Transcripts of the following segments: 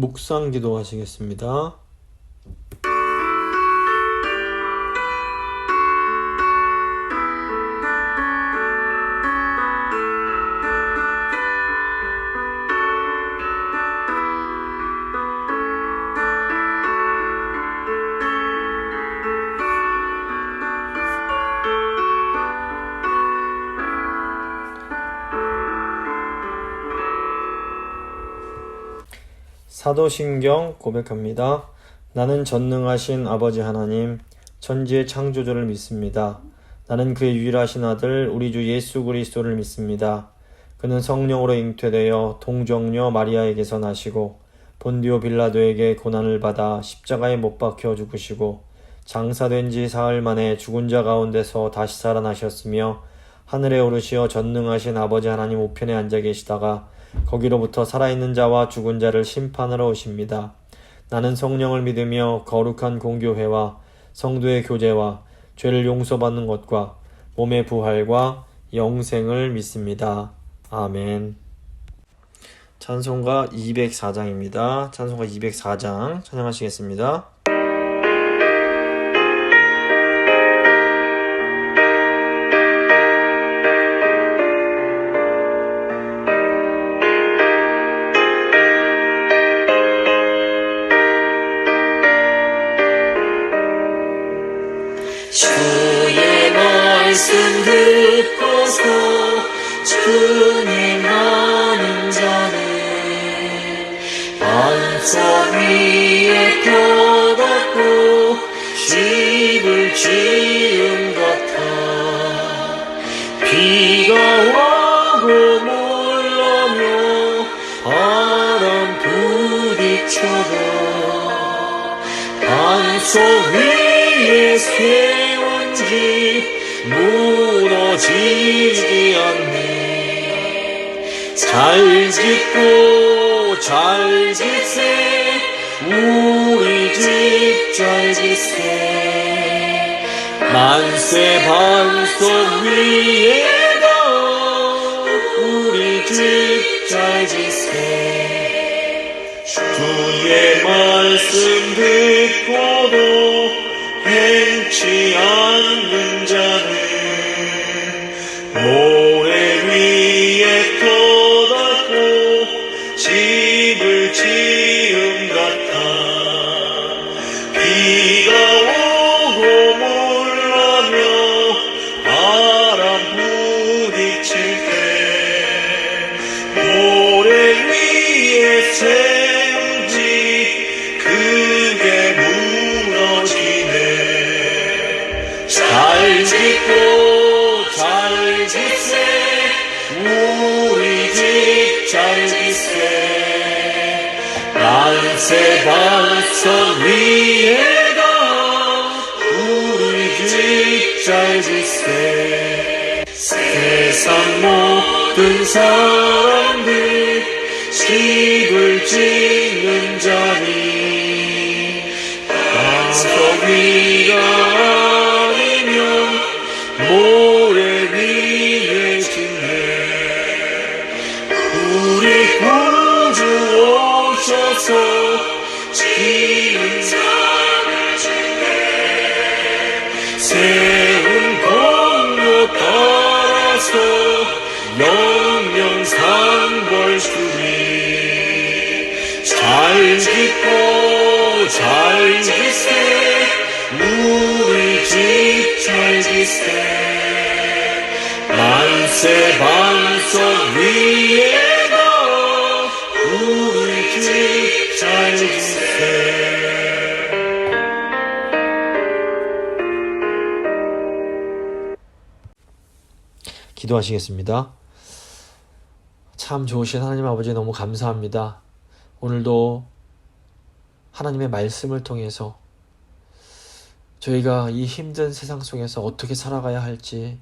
묵상 기도하시겠습니다. 사도신경 고백합니다. 나는 전능하신 아버지 하나님, 천지의 창조주를 믿습니다. 나는 그의 유일하신 아들 우리 주 예수 그리스도를 믿습니다. 그는 성령으로 잉태되어 동정녀 마리아에게서 나시고 본디오 빌라도에게 고난을 받아 십자가에 못 박혀 죽으시고 장사된 지 사흘 만에 죽은 자 가운데서 다시 살아나셨으며 하늘에 오르시어 전능하신 아버지 하나님 우편에 앉아 계시다가 거기로부터 살아있는 자와 죽은 자를 심판하러 오십니다. 나는 성령을 믿으며 거룩한 공교회와 성도의 교제와 죄를 용서받는 것과 몸의 부활과 영생을 믿습니다. 아멘. 찬송가 204장입니다. 찬송가 204장 찬양하시겠습니다. 주의 말씀 듣고서 주님 아는 자는 반석 위에 펴갖고 집을 지은 같아 비가 와고 몰라며 바람 부딪혀도 반석 위에 세운 집 무너지지 않네. 잘 짓고 잘 짓세 우리 집 잘 짓세 만세 반석 위에다 우리 집 잘 짓세 주의 말씀 듣고도 행치 않는 자는 모래 위에 떠닫고 집을 지은 같아 비가 오고 몰라며 바람 부딪힐 때 모래 위에 세운 집 그게 무너지네. 잘 짓고 잘 짓세 우리 집 잘 짓세 만세 반석 위에다 우리 집 잘 짓세 세상 모든 사람들 집을 짓는 자니 반석 위가 모래 위에 짓네. 우리 구주 오셔서 지은 산을 짓네. 세운 공로 따라서 영영산벌 주리 잘 짓고 잘 짓세 우리 집 잘 짓세 만세 반석 위에다 우리 집 잘 짓세. 기도하시겠습니다. 참 좋으신 하나님 아버지 너무 감사합니다. 오늘도 하나님의 말씀을 통해서 저희가 이 힘든 세상 속에서 어떻게 살아가야 할지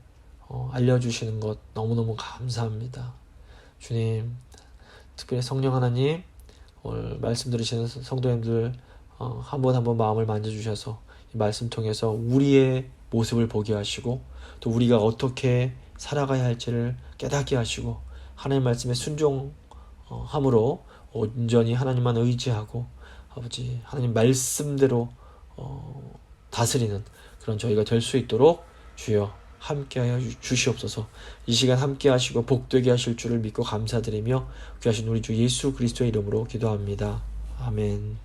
알려주시는 것 너무너무 감사합니다. 주님, 특별히 성령 하나님, 오늘 말씀 들으시는 성도님들 한 번 한 번 마음을 만져주셔서 이 말씀 통해서 우리의 모습을 보게 하시고 또 우리가 어떻게 살아가야 할지를 깨닫게 하시고 하나님 말씀에 순종함으로 온전히 하나님만 의지하고 아버지 하나님 말씀대로 다스리는 그런 저희가 될 수 있도록 주여 함께하여 주시옵소서. 이 시간 함께하시고 복되게 하실 줄을 믿고 감사드리며 귀하신 우리 주 예수 그리스도의 이름으로 기도합니다. 아멘.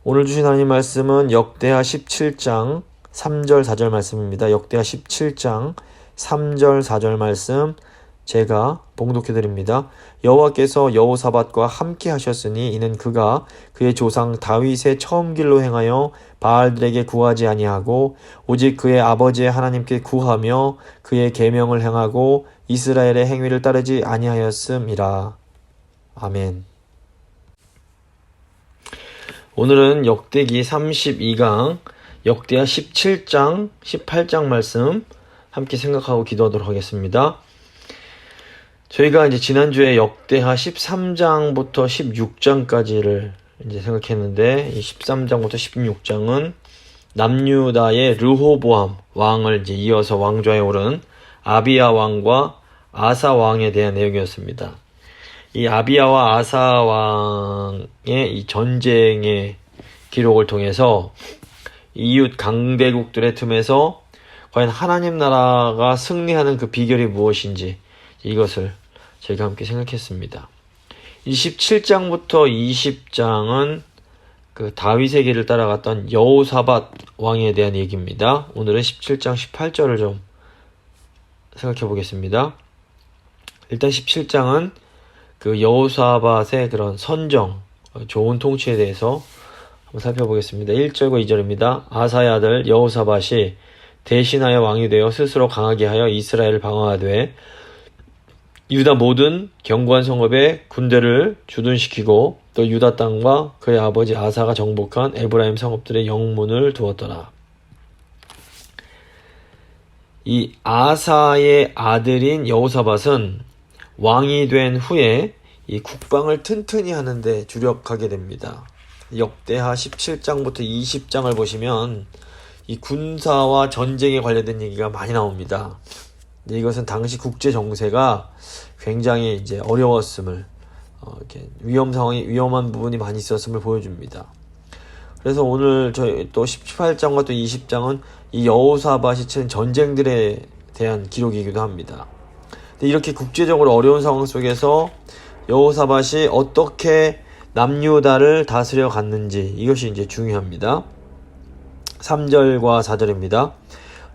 오늘 주신 하나님 말씀은 역대하 17장 3절 4절 말씀입니다. 역대하 17장 3절 4절 말씀 제가 봉독해 드립니다. 여호와께서 여호사밧과 함께 하셨으니 이는 그가 그의 조상 다윗의 처음 길로 행하여 바알들에게 구하지 아니하고 오직 그의 아버지의 하나님께 구하며 그의 계명을 행하고 이스라엘의 행위를 따르지 아니하였음이라. 아멘. 오늘은 역대기 32강 역대하 17장 18장 말씀 함께 생각하고 기도하도록 하겠습니다. 저희가 이제 지난주에 역대하 13장부터 16장까지를 이제 생각했는데 이 13장부터 16장은 남유다의 르호보암 왕을 이제 이어서 왕좌에 오른 아비야 왕과 아사 왕에 대한 내용이었습니다. 이 아비야와 아사 왕의 이 전쟁의 기록을 통해서 이웃 강대국들의 틈에서 과연 하나님 나라가 승리하는 그 비결이 무엇인지 이것을 저희가 함께 생각했습니다. 27장부터 20장은 그 다윗의 길을 따라갔던 여호사밧 왕에 대한 얘기입니다. 오늘은 17장 18절을 좀 생각해 보겠습니다. 일단 17장은 그 여호사밧의 그런 선정, 좋은 통치에 대해서 한번 살펴보겠습니다. 1절과 2절입니다. 아사의 아들 여호사밧이 대신하여 왕이 되어 스스로 강하게 하여 이스라엘을 방어하되 유다 모든 견고한 성읍에 군대를 주둔시키고 또 유다 땅과 그의 아버지 아사가 정복한 에브라임 성읍들의 영문을 두었더라. 이 아사의 아들인 여호사밧은 왕이 된 후에 이 국방을 튼튼히 하는데 주력하게 됩니다. 역대하 17장부터 20장을 보시면 이 군사와 전쟁에 관련된 얘기가 많이 나옵니다. 이것은 당시 국제 정세가 굉장히 이제 어려웠음을, 이렇게 위험한 부분이 많이 있었음을 보여줍니다. 그래서 오늘 저희 또 18장과 또 20장은 이 여호사밧이 치른 전쟁들에 대한 기록이기도 합니다. 근데 이렇게 국제적으로 어려운 상황 속에서 여호사밧이 어떻게 남유다를 다스려 갔는지 이것이 이제 중요합니다. 3절과 4절입니다.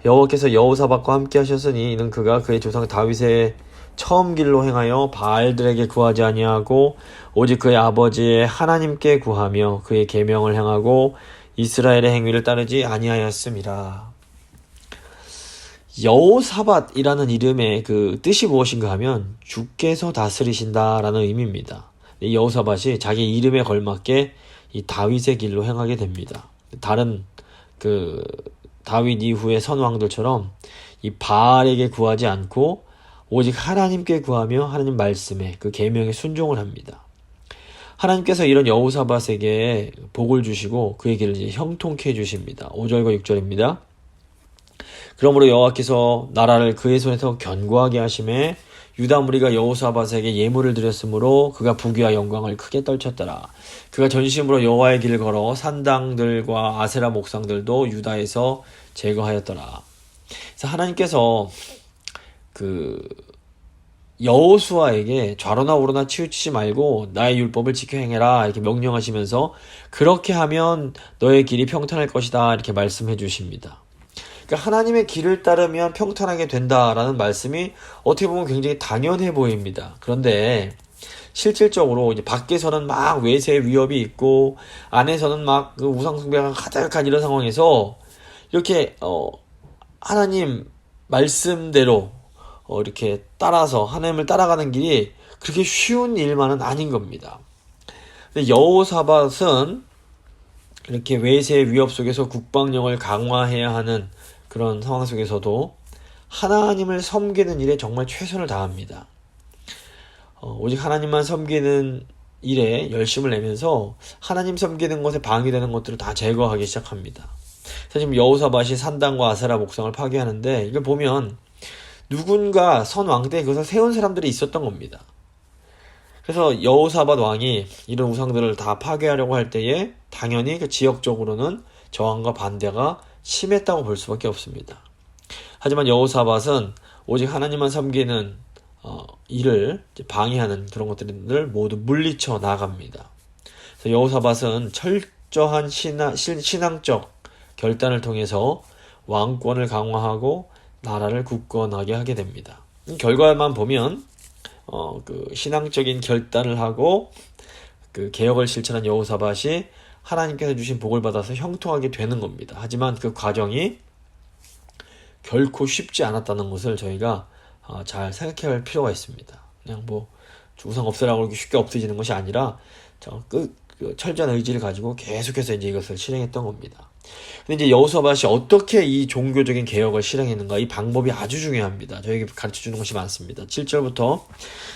여호와께서 여호사밧과 함께 하셨으니 이는 그가 그의 조상 다윗의 처음 길로 행하여 바알들에게 구하지 아니하고 오직 그의 아버지의 하나님께 구하며 그의 계명을 행하고 이스라엘의 행위를 따르지 아니하였음이라. 여호사밧이라는 이름의 그 뜻이 무엇인가 하면 주께서 다스리신다라는 의미입니다. 이 여호사밧이 자기 이름에 걸맞게 이 다윗의 길로 행하게 됩니다. 다른 그 다윗 이후의 선왕들처럼 이 바알에게 구하지 않고 오직 하나님께 구하며 하나님 말씀에 그 계명에 순종을 합니다. 하나님께서 이런 여호사밧에게 복을 주시고 그의 길을 이제 형통케 해주십니다. 5절과 6절입니다. 그러므로 여호와께서 나라를 그의 손에서 견고하게 하심에 유다 무리가 여호사밧에게 예물을 드렸으므로 그가 부귀와 영광을 크게 떨쳤더라. 그가 전심으로 여호와의 길을 걸어 산당들과 아세라 목상들도 유다에서 제거하였더라. 그래서 하나님께서 그 여호수아에게 좌로나 우로나 치우치지 말고 나의 율법을 지켜 행해라 이렇게 명령하시면서 그렇게 하면 너의 길이 평탄할 것이다 이렇게 말씀해 주십니다. 그러니까 하나님의 길을 따르면 평탄하게 된다라는 말씀이 어떻게 보면 굉장히 당연해 보입니다. 그런데 실질적으로 이제 밖에서는 막 외세의 위협이 있고 안에서는 막 그 우상숭배가 가득한 이런 상황에서 이렇게 하나님 말씀대로 이렇게 따라서 하나님을 따라가는 길이 그렇게 쉬운 일만은 아닌 겁니다. 근데 여호사밧은 이렇게 외세의 위협 속에서 국방력을 강화해야 하는 그런 상황 속에서도 하나님을 섬기는 일에 정말 최선을 다합니다. 오직 하나님만 섬기는 일에 열심을 내면서 하나님 섬기는 것에 방해되는 것들을 다 제거하기 시작합니다. 그래서 지금 여호사밧이 산당과 아세라 목상을 파괴하는데 이걸 보면 누군가 선 왕 때 그것을 세운 사람들이 있었던 겁니다. 그래서 여호사밧 왕이 이런 우상들을 다 파괴하려고 할 때에 당연히 그 지역적으로는 저항과 반대가 심했다고 볼 수밖에 없습니다. 하지만 여호사밧은 오직 하나님만 섬기는 일을 방해하는 그런 것들을 모두 물리쳐 나갑니다. 그래서 여호사밧은 철저한 신앙적 결단을 통해서 왕권을 강화하고 나라를 굳건하게 하게 됩니다. 결과만 보면 그 신앙적인 결단을 하고 그 개혁을 실천한 여호사밧이 하나님께서 주신 복을 받아서 형통하게 되는 겁니다. 하지만 그 과정이 결코 쉽지 않았다는 것을 저희가 잘 생각해야 할 필요가 있습니다. 그냥 뭐 우상 없애라고 이렇게 쉽게 없어지는 것이 아니라 그 철저한 의지를 가지고 계속해서 이제 이것을 실행했던 겁니다. 근데 이제 여호사밧이 어떻게 이 종교적인 개혁을 실행했는가, 이 방법이 아주 중요합니다. 저에게 가르쳐 주는 것이 많습니다. 7절부터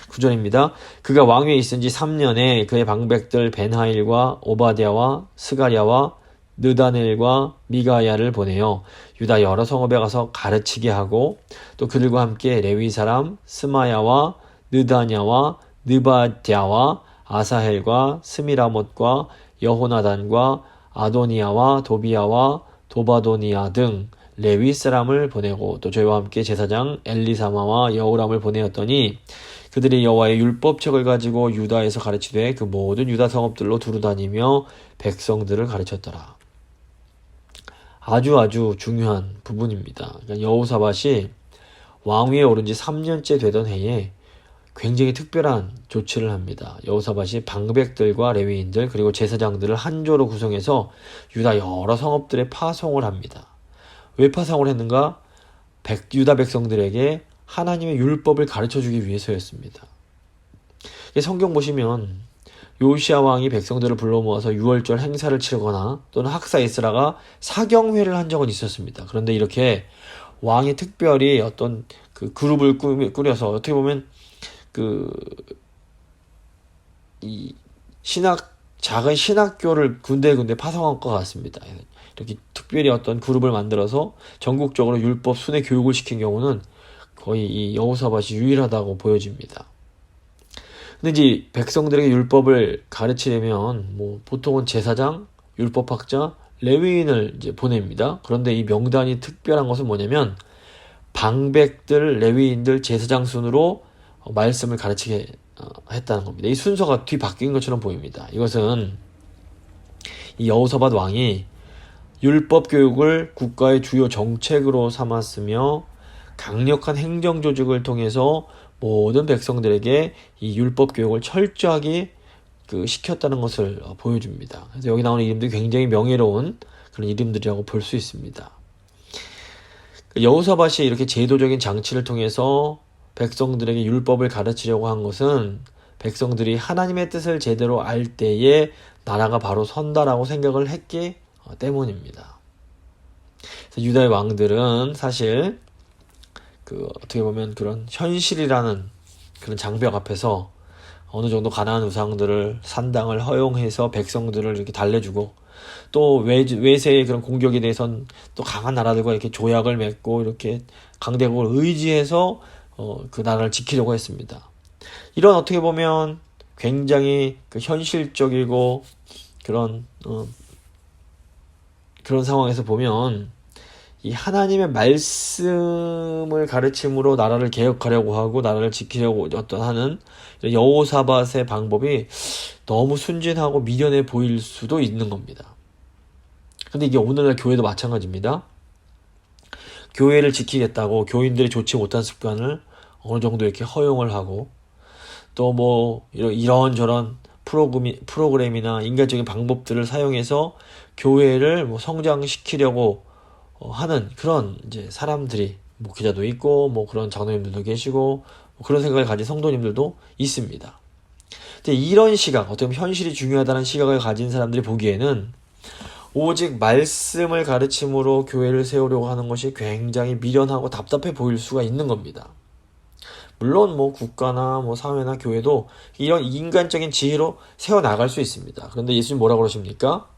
9절입니다. 그가 왕위에 있은 지 3년에 그의 방백들 벤하일과 오바댜와 스가랴와 느다넬과 미가야를 보내어 유다 여러 성읍에 가서 가르치게 하고, 또 그들과 함께 레위 사람 스마야와 느다냐와 느바댜와 아사헬과 스미라못과 여호나단과 아도니아와 도비야와 도바도니아 등 레위 사람을 보내고, 또 저희와 함께 제사장 엘리사마와 여호람을 보내었더니 그들이 여호와의 율법책을 가지고 유다에서 가르치되 그 모든 유다 성읍들로 두루다니며 백성들을 가르쳤더라. 아주 중요한 부분입니다. 그러니까 여호사밧이 왕위에 오른 지 3년째 되던 해에 굉장히 특별한 조치를 합니다. 여호사밧이 방백들과 레위인들 그리고 제사장들을 한 조로 구성해서 유다 여러 성읍들에 파송을 합니다. 왜 파송을 했는가? 유다 백성들에게 하나님의 율법을 가르쳐주기 위해서였습니다. 성경 보시면 요시야 왕이 백성들을 불러 모아서 유월절 행사를 치르거나 또는 학사 에스라가 사경회를 한 적은 있었습니다. 그런데 이렇게 왕이 특별히 어떤 그 그룹을 꾸려서 어떻게 보면 이 작은 신학교를 군데군데 파송한 것 같습니다. 이렇게 특별히 어떤 그룹을 만들어서 전국적으로 율법 순회 교육을 시킨 경우는 거의 이 여호사밧이 유일하다고 보여집니다. 근데 이제 백성들에게 율법을 가르치려면 보통은 제사장, 율법학자, 레위인을 이제 보냅니다. 그런데 이 명단이 특별한 것은 뭐냐면 방백들, 레위인들, 제사장 순으로 말씀을 가르치게 했다는 겁니다. 이 순서가 뒤바뀐 것처럼 보입니다. 이것은 이 여호사밧 왕이 율법 교육을 국가의 주요 정책으로 삼았으며 강력한 행정 조직을 통해서 모든 백성들에게 이 율법 교육을 철저하게 시켰다는 것을 보여줍니다. 그래서 여기 나오는 이름들이 굉장히 명예로운 그런 이름들이라고 볼 수 있습니다. 여호사밧이 이렇게 제도적인 장치를 통해서 백성들에게 율법을 가르치려고 한 것은 백성들이 하나님의 뜻을 제대로 알 때에 나라가 바로 선다라고 생각을 했기 때문입니다. 그래서 유다의 왕들은 사실 어떻게 보면 그런 현실이라는 그런 장벽 앞에서 어느 정도 가나안 우상들을 산당을 허용해서 백성들을 이렇게 달래주고, 또 외세의 그런 공격에 대해서는 또 강한 나라들과 이렇게 조약을 맺고 이렇게 강대국을 의지해서 그 나라를 지키려고 했습니다. 이런 어떻게 보면 굉장히 현실적이고 그런 상황에서 보면 이 하나님의 말씀을 가르침으로 나라를 개혁하려고 하고 나라를 지키려고 하는 여호사밧의 방법이 너무 순진하고 미련해 보일 수도 있는 겁니다. 근데 이게 오늘날 교회도 마찬가지입니다. 교회를 지키겠다고 교인들이 좋지 못한 습관을 어느 정도 이렇게 허용을 하고, 또 이런저런 프로그램이나 인간적인 방법들을 사용해서 교회를 성장시키려고 하는 그런 이제 사람들이 목회자도 있고 그런 장로님들도 계시고 그런 생각을 가진 성도님들도 있습니다. 근데 이런 시각, 어떻게 보면 현실이 중요하다는 시각을 가진 사람들이 보기에는 오직 말씀을 가르침으로 교회를 세우려고 하는 것이 굉장히 미련하고 답답해 보일 수가 있는 겁니다. 물론 국가나 사회나 교회도 이런 인간적인 지혜로 세워나갈 수 있습니다. 그런데 예수님 뭐라고 그러십니까?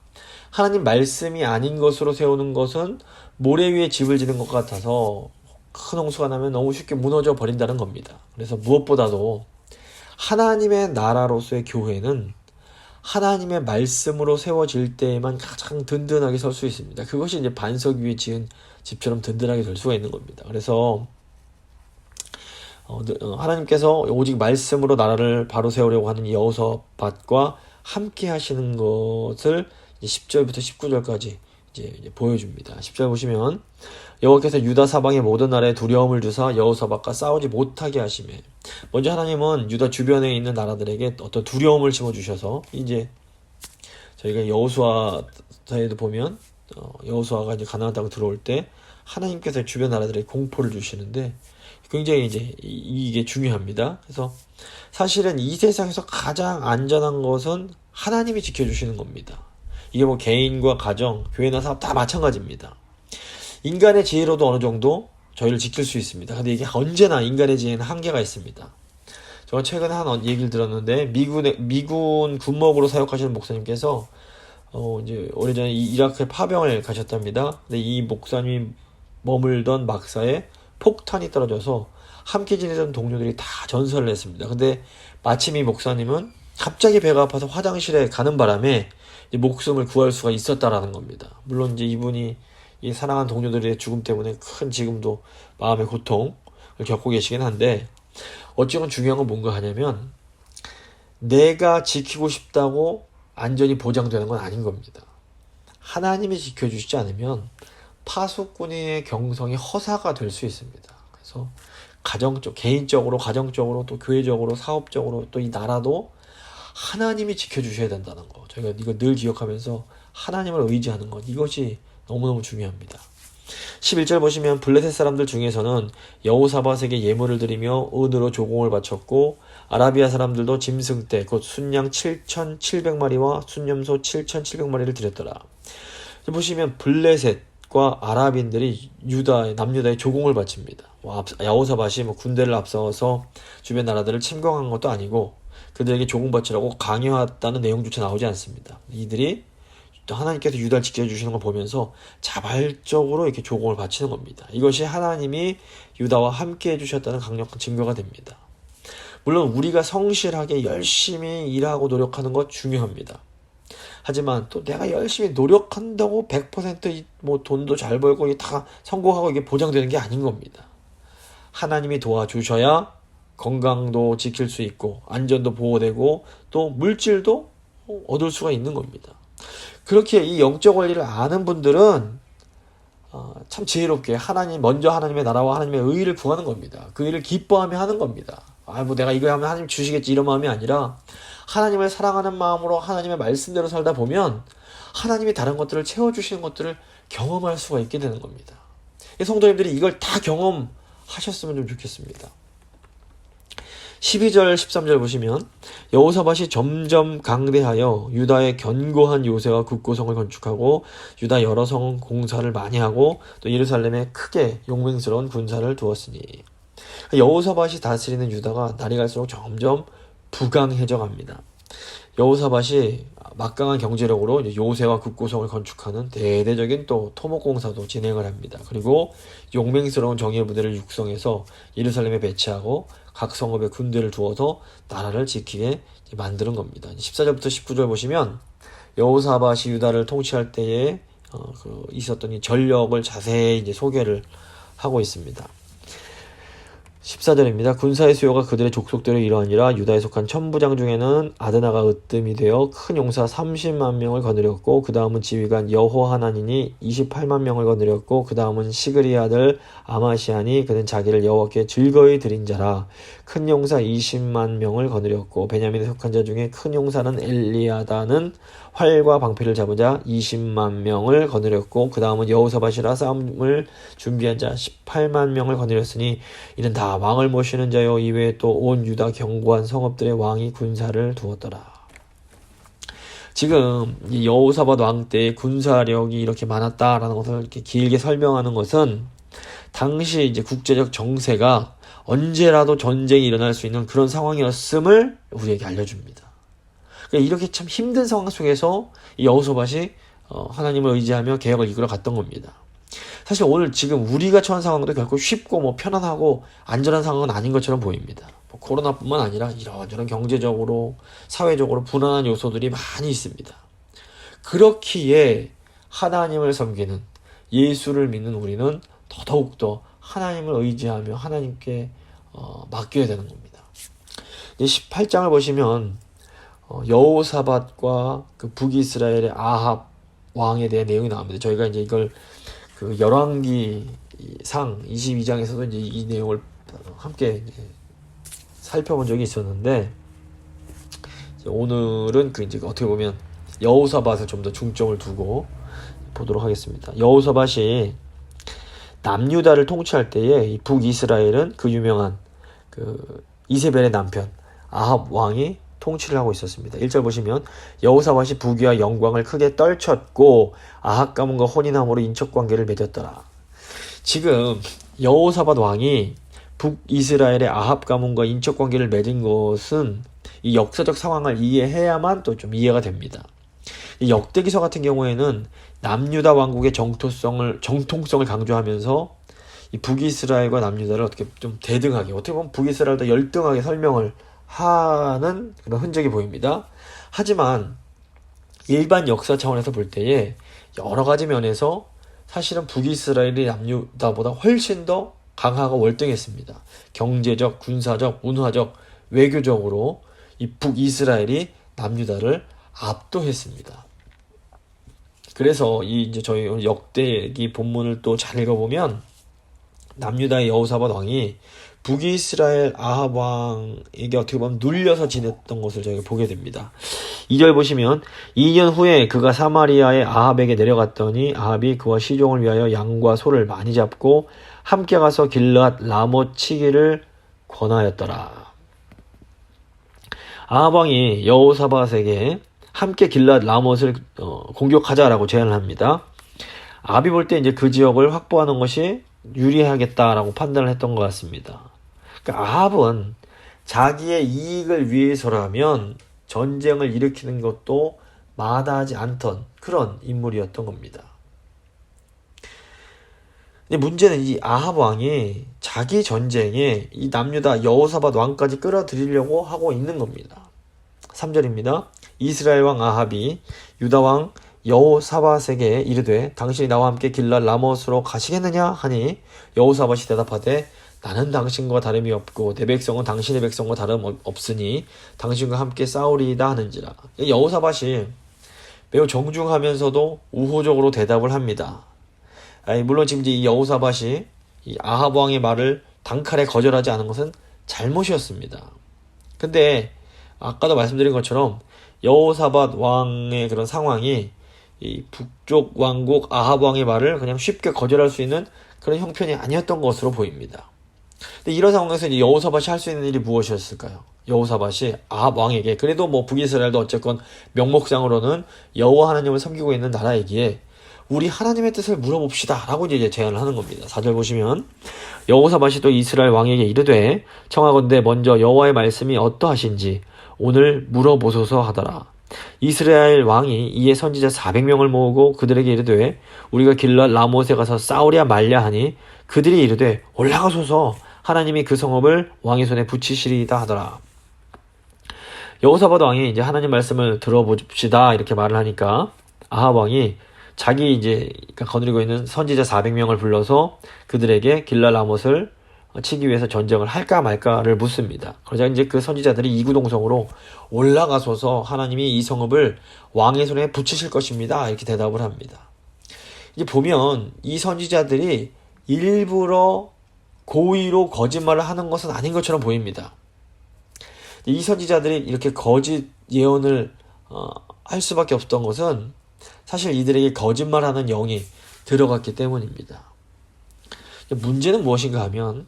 하나님 말씀이 아닌 것으로 세우는 것은 모래 위에 집을 지는 것 같아서 큰 홍수가 나면 너무 쉽게 무너져 버린다는 겁니다. 그래서 무엇보다도 하나님의 나라로서의 교회는 하나님의 말씀으로 세워질 때에만 가장 든든하게 설 수 있습니다. 그것이 이제 반석 위에 지은 집처럼 든든하게 될 수가 있는 겁니다. 그래서 하나님께서 오직 말씀으로 나라를 바로 세우려고 하는 여호사밧과 함께 하시는 것을 10절부터 19절까지 이제 보여줍니다. 10절 보시면 여호와께서 유다 사방의 모든 나라에 두려움을 주사 여호사밧과 싸우지 못하게 하시매. 먼저 하나님은 유다 주변에 있는 나라들에게 어떤 두려움을 심어주셔서 이제 저희가 여호수아서에도 보면 여호수아가 이제 가나안 땅에 들어올 때 하나님께서 주변 나라들에게 공포를 주시는데 굉장히 이제 이게 중요합니다. 그래서 사실은 이 세상에서 가장 안전한 것은 하나님이 지켜주시는 겁니다. 이게 뭐 개인과 가정, 교회나 사업 다 마찬가지입니다. 인간의 지혜로도 어느 정도 저희를 지킬 수 있습니다. 근데 이게 언제나 인간의 지혜는 한계가 있습니다. 제가 최근에 한 얘기를 들었는데 미군 군목으로 사역하시는 목사님께서 이제 오래전에 이라크에 파병을 가셨답니다. 근데 이 목사님이 머물던 막사에 폭탄이 떨어져서 함께 지내던 동료들이 다 전설을 했습니다. 근데 마침 이 목사님은 갑자기 배가 아파서 화장실에 가는 바람에 목숨을 구할 수가 있었다라는 겁니다. 물론 이제 이분이 이 사랑하는 동료들의 죽음 때문에 큰 지금도 마음의 고통을 겪고 계시긴 한데 어쨌건 중요한 건 뭔가 하냐면 내가 지키고 싶다고 안전이 보장되는 건 아닌 겁니다. 하나님이 지켜주시지 않으면 파수꾼의 경성이 허사가 될 수 있습니다. 그래서 개인적으로, 가정적으로, 또 교회적으로, 사업적으로, 또 이 나라도 하나님이 지켜주셔야 된다는 거. 저희가 이거 늘 기억하면서 하나님을 의지하는 것. 이것이 너무너무 중요합니다. 11절 보시면 블레셋 사람들 중에서는 여호사밧에게 예물을 드리며 은으로 조공을 바쳤고 아라비아 사람들도 짐승떼 곧 순양 7,700마리와 순염소 7,700마리를 드렸더라. 보시면 블레셋과 아랍인들이 남유다에 조공을 바칩니다. 여호사밧이 군대를 앞서서 주변 나라들을 침공한 것도 아니고 그들에게 조공 바치라고 강요했다는 내용조차 나오지 않습니다. 이들이 하나님께서 유다를 지켜주시는 걸 보면서 자발적으로 이렇게 조공을 바치는 겁니다. 이것이 하나님이 유다와 함께 해주셨다는 강력한 증거가 됩니다. 물론 우리가 성실하게 열심히 일하고 노력하는 것 중요합니다. 하지만 또 내가 열심히 노력한다고 100% 뭐 돈도 잘 벌고 이게 다 성공하고 이게 보장되는 게 아닌 겁니다. 하나님이 도와주셔야 건강도 지킬 수 있고 안전도 보호되고 또 물질도 얻을 수가 있는 겁니다. 그렇게 이 영적 원리를 아는 분들은 참 지혜롭게 먼저 하나님의 나라와 하나님의 의의를 구하는 겁니다. 그 일을 기뻐하며 하는 겁니다. 뭐 내가 이거 하면 하나님 주시겠지 이런 마음이 아니라 하나님을 사랑하는 마음으로 하나님의 말씀대로 살다 보면 하나님이 다른 것들을 채워주시는 것들을 경험할 수가 있게 되는 겁니다. 성도님들이 이걸 다 경험하셨으면 좀 좋겠습니다. 12절 13절 보시면 여호사밧이 점점 강대하여 유다의 견고한 요새와 굳고성을 건축하고 유다 여러 성 공사를 많이 하고 또 예루살렘에 크게 용맹스러운 군사를 두었으니 여호사밧이 다스리는 유다가 날이 갈수록 점점 부강해져 갑니다. 여호사밧이 막강한 경제력으로 요새와 굳고성을 건축하는 대대적인 또 토목공사도 진행을 합니다. 그리고 용맹스러운 정예 부대를 육성해서 예루살렘에 배치하고 각 성읍에 군대를 두어서 나라를 지키게 만드는 겁니다. 14절부터 19절 보시면 여호사밧이 유다를 통치할 때에 있었던 이 전력을 자세히 이제 소개를 하고 있습니다. 14절입니다. 군사의 수요가 그들의 족속대로 이러하니라. 유다에 속한 천부장 중에는 아드나가 으뜸이 되어 큰 용사 30만 명을 거느렸고 그 다음은 지휘관 여호하나니니 28만 명을 거느렸고 그 다음은 시그리 아들 아마시아니 그는 자기를 여호와께 즐거이 드린 자라. 큰 용사 20만 명을 거느렸고 베냐민에 속한 자 중에 큰 용사는 엘리아다는 활과 방패를 잡은 자 20만 명을 거느렸고 그 다음은 여호사밧이라 싸움을 준비한 자 18만 명을 거느렸으니 이는 다 왕을 모시는 자요 이외에 또 온 유다 견고한 성읍들의 왕이 군사를 두었더라. 지금 이 여호사밧 왕 때 군사력이 이렇게 많았다라는 것을 이렇게 길게 설명하는 것은 당시 이제 국제적 정세가 언제라도 전쟁이 일어날 수 있는 그런 상황이었음을 우리에게 알려줍니다. 그러니까 이렇게 참 힘든 상황 속에서 이 여호사밧이 하나님을 의지하며 개혁을 이끌어 갔던 겁니다. 사실 오늘 지금 우리가 처한 상황도 결코 쉽고 편안하고 안전한 상황은 아닌 것처럼 보입니다. 코로나뿐만 아니라 이런저런 경제적으로 사회적으로 불안한 요소들이 많이 있습니다. 그렇기에 하나님을 섬기는 예수를 믿는 우리는 더더욱더 하나님을 의지하며 하나님께 맡겨야 되는 겁니다. 18장을 보시면 여호사밧과 그 북이스라엘의 아합 왕에 대한 내용이 나옵니다. 저희가 이제 이걸 그 열왕기상 22장에서도 이제 이 내용을 함께 이제 살펴본 적이 있었는데, 오늘은 그 이제 어떻게 보면 여호사밧을 좀 더 중점을 두고 보도록 하겠습니다. 여호사밧이 남유다를 통치할 때에 이 북이스라엘은 그 유명한 그 이세벨의 남편 아합 왕이 통치를 하고 있었습니다. 1절 보시면 여호사밧이 부귀와 영광을 크게 떨쳤고 아합 가문과 혼인함으로 인척관계를 맺었더라. 지금 여호사밧 왕이 북이스라엘의 아합 가문과 인척관계를 맺은 것은 이 역사적 상황을 이해해야만 또 좀 이해가 됩니다. 이 역대기서 같은 경우에는 남유다 왕국의 정통성을 강조하면서 이 북이스라엘과 남유다를 어떻게 좀 대등하게, 어떻게 보면 북이스라엘도 열등하게 설명을 하는 그런 흔적이 보입니다. 하지만 일반 역사 차원에서 볼 때에 여러 가지 면에서 사실은 북이스라엘이 남유다보다 훨씬 더 강하고 월등했습니다. 경제적, 군사적, 문화적, 외교적으로 이 북이스라엘이 남유다를 압도했습니다. 그래서 이제 저희 역대기 본문을 또 잘 읽어보면 남유다의 여호사밧 왕이 북이스라엘 아합 왕에게 어떻게 보면 눌려서 지냈던 것을 저희가 보게 됩니다. 2절 보시면 2년 후에 그가 사마리아의 아합에게 내려갔더니 아합이 그와 시종을 위하여 양과 소를 많이 잡고 함께 가서 길르앗 라못 치기를 권하였더라. 아합 왕이 여호사밧에게 함께 길르앗 라못을 공격하자라고 제안을 합니다. 아합이 볼 때 이제 그 지역을 확보하는 것이 유리하겠다라고 판단을 했던 것 같습니다. 그러니까 아합은 자기의 이익을 위해서라면 전쟁을 일으키는 것도 마다하지 않던 그런 인물이었던 겁니다. 근데 문제는 이 아합 왕이 자기 전쟁에 이 남유다 여호사밧 왕까지 끌어들이려고 하고 있는 겁니다. 3절입니다. 이스라엘 왕 아합이 유다 왕 여호사밧에게 이르되 당신이 나와 함께 길르앗 라못으로 가시겠느냐 하니 여호사밧이 대답하되 나는 당신과 다름이 없고 내 백성은 당신의 백성과 다름 없으니 당신과 함께 싸우리이다 하는지라. 여호사밧이 매우 정중하면서도 우호적으로 대답을 합니다. 물론 지금 이 여호사밧이 이 아합 왕의 말을 단칼에 거절하지 않은 것은 잘못이었습니다. 근데 아까도 말씀드린 것처럼 여호사밧 왕의 그런 상황이 이 북쪽 왕국 아합 왕의 말을 그냥 쉽게 거절할 수 있는 그런 형편이 아니었던 것으로 보입니다. 근데 이런 상황에서 이제 여호사밧이 할 수 있는 일이 무엇이었을까요? 여호사밧이 아합 왕에게, 그래도 뭐 북이스라엘도 어쨌건 명목상으로는 여호와 하나님을 섬기고 있는 나라이기에 우리 하나님의 뜻을 물어봅시다 라고 이제 제안을 하는 겁니다. 4절 보시면 여호사밧이 또 이스라엘 왕에게 이르되 청하건대 먼저 여호와의 말씀이 어떠하신지 오늘 물어보소서 하더라. 이스라엘 왕이 이에 선지자 400명을 모으고 그들에게 이르되 우리가 길르앗 라못에 가서 싸우랴 말랴 하니 그들이 이르되 올라가소서 하나님이 그 성읍을 왕의 손에 붙이시리이다 하더라. 여호사밧 왕이 이제 하나님 말씀을 들어봅시다 이렇게 말을 하니까 아합 왕이 자기 이제 거느리고 있는 선지자 400명을 불러서 그들에게 길르앗 라못을 치기 위해서 전쟁을 할까 말까를 묻습니다. 그러자 이제 그 선지자들이 이구동성으로 올라가소서 하나님이 이 성읍을 왕의 손에 붙이실 것입니다. 이렇게 대답을 합니다. 이제 보면 이 선지자들이 일부러 고의로 거짓말을 하는 것은 아닌 것처럼 보입니다. 이 선지자들이 이렇게 거짓 예언을 할 수밖에 없었던 것은 사실 이들에게 거짓말하는 영이 들어갔기 때문입니다. 문제는 무엇인가 하면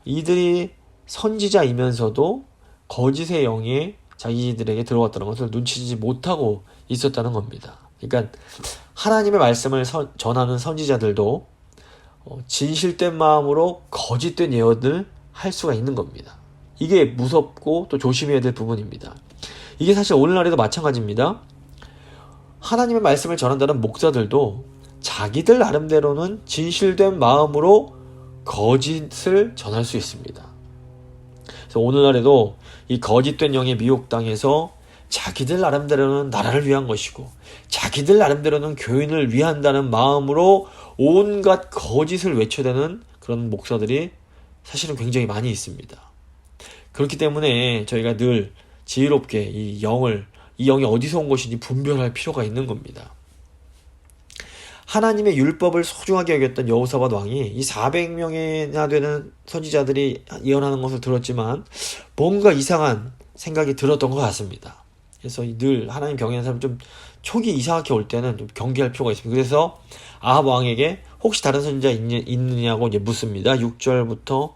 이들이 선지자이면서도 거짓의 영이 자기들에게 들어왔다는 것을 눈치채지 못하고 있었다는 겁니다. 그러니까 하나님의 말씀을 전하는 선지자들도 진실된 마음으로 거짓된 예언을 할 수가 있는 겁니다. 이게 무섭고 또 조심해야 될 부분입니다. 이게 사실 오늘날에도 마찬가지입니다. 하나님의 말씀을 전한다는 목사들도 자기들 나름대로는 진실된 마음으로 거짓을 전할 수 있습니다. 그래서 오늘날에도 이 거짓된 영에 미혹당해서 자기들 나름대로는 나라를 위한 것이고 자기들 나름대로는 교인을 위한다는 마음으로 온갖 거짓을 외쳐대는 그런 목사들이 사실은 굉장히 많이 있습니다. 그렇기 때문에 저희가 늘 지혜롭게 이 영이 어디서 온 것인지 분별할 필요가 있는 겁니다. 하나님의 율법을 소중하게 여겼던 여호사밧 왕이 이 400명이나 되는 선지자들이 예언하는 것을 들었지만 뭔가 이상한 생각이 들었던 것 같습니다. 그래서 늘 하나님 경외하는 사람 좀 촉이 이상하게 올 때는 좀 경계할 필요가 있습니다. 그래서 아합 왕에게 혹시 다른 선지자 있느냐고 이제 묻습니다. 6절부터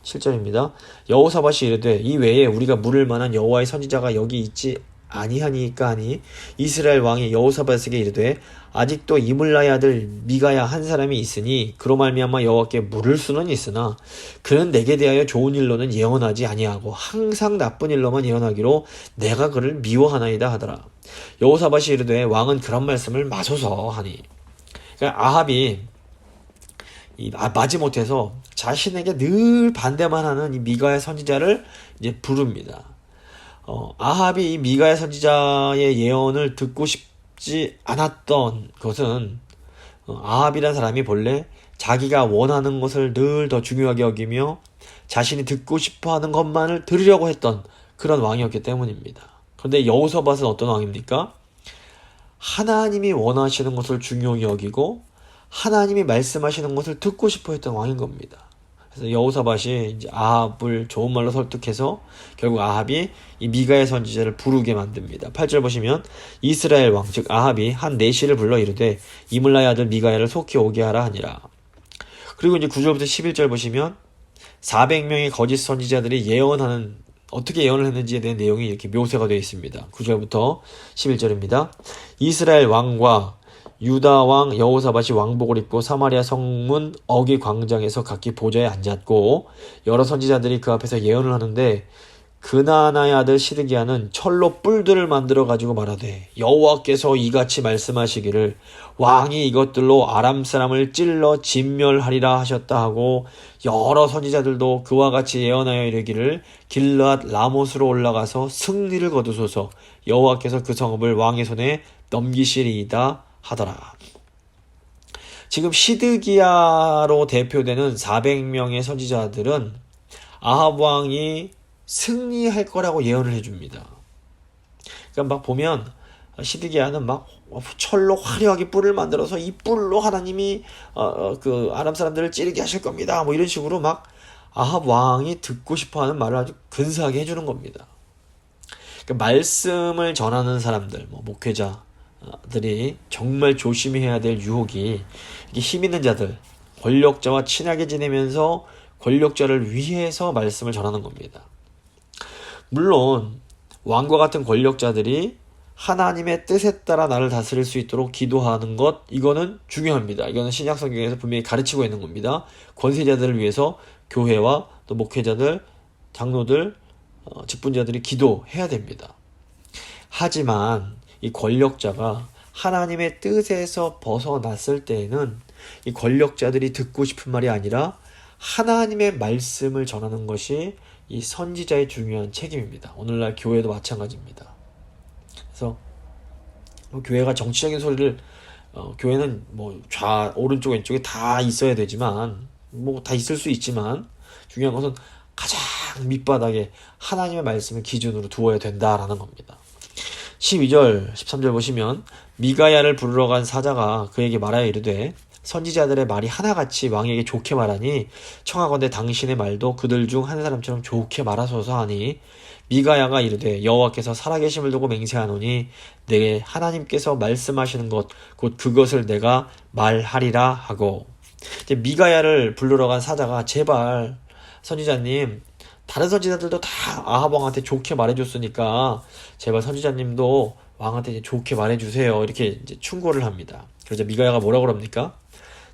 7절입니다. 여호사밧이 이르되 이 외에 우리가 물을 만한 여호와의 선지자가 여기 있지 아니하니까 하니 이스라엘 왕이 여호사밧에게 이르되 아직도 이물라의 아들 미가야 한 사람이 있으니 그로 말미암아 여호와께 물을 수는 있으나 그는 내게 대하여 좋은 일로는 예언하지 아니하고 항상 나쁜 일로만 예언하기로 내가 그를 미워하나이다 하더라. 여호사밧이 이르되 왕은 그런 말씀을 마소서 하니. 그러니까 아합이 마지못해서 자신에게 늘 반대만 하는 이 미가야 선지자를 이제 부릅니다. 아합이 이 미가야 선지자의 예언을 듣고 싶지 않았던 것은 아합이라는 사람이 본래 자기가 원하는 것을 늘 더 중요하게 여기며 자신이 듣고 싶어하는 것만을 들으려고 했던 그런 왕이었기 때문입니다. 그런데 여호사밧은 어떤 왕입니까? 하나님이 원하시는 것을 중요하게 여기고 하나님이 말씀하시는 것을 듣고 싶어 했던 왕인 겁니다. 그래서 여호사밧이 이제 아합을 좋은 말로 설득해서 결국 아합이 이 미가야 선지자를 부르게 만듭니다. 8절 보시면 이스라엘 왕 즉 아합이 한 내시를 불러 이르되 이물라의 아들 미가야를 속히 오게 하라 하니라. 그리고 이제 9절부터 11절 보시면 400명의 거짓 선지자들이 어떻게 예언을 했는지에 대한 내용이 이렇게 묘사가 되어 있습니다. 9절부터 11절입니다. 이스라엘 왕과 유다 왕 여호사밧이 왕복을 입고 사마리아 성문 어기 광장에서 각기 보좌에 앉았고 여러 선지자들이 그 앞에서 예언을 하는데 그나나의 아들 시드기야는 철로 뿔들을 만들어 가지고 말하되 여호와께서 이같이 말씀하시기를 왕이 이것들로 아람 사람을 찔러 진멸하리라 하셨다 하고 여러 선지자들도 그와 같이 예언하여 이르기를 길르앗 라못으로 올라가서 승리를 거두소서 여호와께서 그 성읍을 왕의 손에 넘기시리이다 하더라. 지금 시드기야로 대표되는 400명의 선지자들은 아합 왕이 승리할 거라고 예언을 해줍니다. 그러니까 막 보면 시드기야는 막 철로 화려하게 뿔을 만들어서 이 뿔로 하나님이 그 아람 사람들을 찌르게 하실 겁니다. 뭐 이런 식으로 막 아합 왕이 듣고 싶어하는 말을 아주 근사하게 해주는 겁니다. 그러니까 말씀을 전하는 사람들, 목회자들이 정말 조심해야 될 유혹이 이게 힘 있는 자들, 권력자와 친하게 지내면서 권력자를 위해서 말씀을 전하는 겁니다. 물론 왕과 같은 권력자들이 하나님의 뜻에 따라 나를 다스릴 수 있도록 기도하는 것, 이거는 중요합니다. 이거는 신약 성경에서 분명히 가르치고 있는 겁니다. 권세자들을 위해서 교회와 또 목회자들, 장로들, 직분자들이 기도해야 됩니다. 하지만 이 권력자가 하나님의 뜻에서 벗어났을 때에는 이 권력자들이 듣고 싶은 말이 아니라 하나님의 말씀을 전하는 것이 이 선지자의 중요한 책임입니다. 오늘날 교회도 마찬가지입니다. 그래서 교회가 정치적인 소리를 교회는 오른쪽 왼쪽에 다 있어야 되지만 다 있을 수 있지만 중요한 것은 가장 밑바닥에 하나님의 말씀을 기준으로 두어야 된다라는 겁니다. 12절 13절 보시면 미가야를 부르러 간 사자가 그에게 말하여 이르되 선지자들의 말이 하나같이 왕에게 좋게 말하니 청하건대 당신의 말도 그들 중 한 사람처럼 좋게 말하소서 하니 미가야가 이르되 여호와께서 살아계심을 두고 맹세하노니 내게 하나님께서 말씀하시는 것 곧 그것을 내가 말하리라 하고. 이제 미가야를 부르러 간 사자가 제발 선지자님, 다른 선지자들도 다 아합 왕한테 좋게 말해줬으니까 제발 선지자님도 왕한테 이제 좋게 말해주세요. 이렇게 이제 충고를 합니다. 그러자 미가야가 뭐라고 합니까?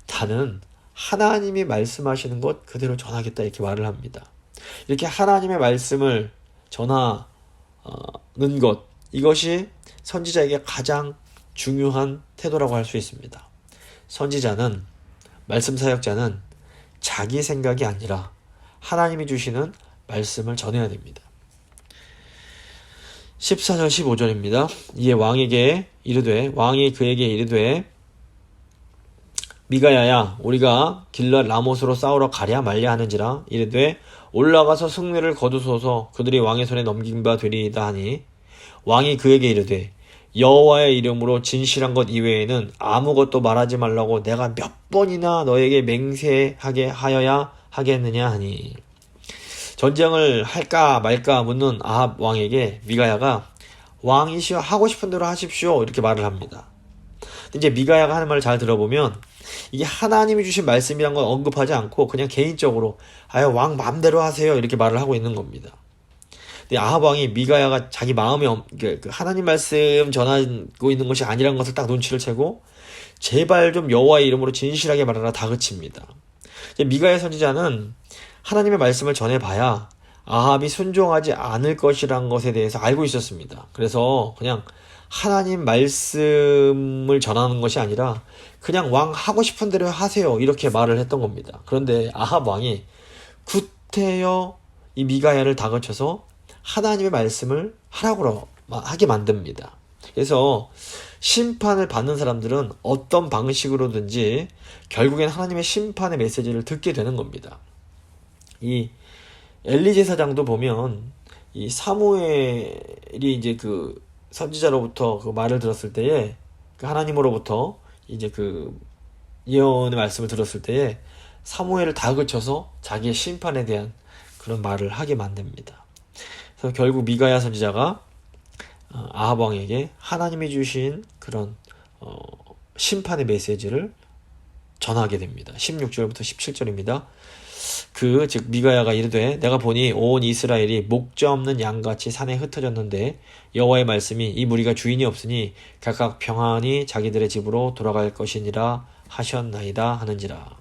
나는 하나님이 말씀하시는 것 그대로 전하겠다 이렇게 말을 합니다. 이렇게 하나님의 말씀을 전하는 것, 이것이 선지자에게 가장 중요한 태도라고 할 수 있습니다. 선지자는, 말씀 사역자는 자기 생각이 아니라 하나님이 주시는 말씀을 전해야 됩니다. 14절 15절입니다. 이에 왕이 그에게 이르되 미가야야 우리가 길랏 라못으로 싸우러 가랴 말랴 하는지라. 이르되 올라가서 승리를 거두소서. 그들이 왕의 손에 넘긴 바 되리이다 하니 왕이 그에게 이르되 여호와의 이름으로 진실한 것 이외에는 아무것도 말하지 말라고 내가 몇 번이나 너에게 맹세하게 하여야 하겠느냐 하니, 전쟁을 할까 말까 묻는 아합 왕에게 미가야가 왕이시여 하고 싶은 대로 하십시오 이렇게 말을 합니다. 이제 미가야가 하는 말을 잘 들어보면 이게 하나님이 주신 말씀이란 건 언급하지 않고 그냥 개인적으로 아유 왕 마음대로 하세요 이렇게 말을 하고 있는 겁니다. 근데 아합 왕이 미가야가 자기 마음에 하나님 말씀 전하고 있는 것이 아니라는 것을 딱 눈치를 채고 제발 좀 여호와의 이름으로 진실하게 말하라 다그칩니다. 이제 미가야 선지자는 하나님의 말씀을 전해봐야 아합이 순종하지 않을 것이란 것에 대해서 알고 있었습니다. 그래서 그냥 하나님 말씀을 전하는 것이 아니라 그냥 왕 하고 싶은 대로 하세요 이렇게 말을 했던 겁니다. 그런데 아합 왕이 구태여 이 미가야를 다그쳐서 하나님의 말씀을 하게 만듭니다. 그래서 심판을 받는 사람들은 어떤 방식으로든지 결국엔 하나님의 심판의 메시지를 듣게 되는 겁니다. 이 엘리 제사장도 보면 이 사무엘이 이제 그 선지자로부터 그 말을 들었을 때에 그 하나님으로부터 이제 그 예언의 말씀을 들었을 때에 사무엘을 다그쳐서 자기의 심판에 대한 그런 말을 하게 만듭니다. 그래서 결국 미가야 선지자가 아합 왕에게 하나님이 주신 그런 심판의 메시지를 전하게 됩니다. 16절부터 17절입니다. 즉 미가야가 이르되 내가 보니 온 이스라엘이 목자 없는 양같이 산에 흩어졌는데 여호와의 말씀이 이 무리가 주인이 없으니 각각 평안히 자기들의 집으로 돌아갈 것이니라 하셨나이다 하는지라.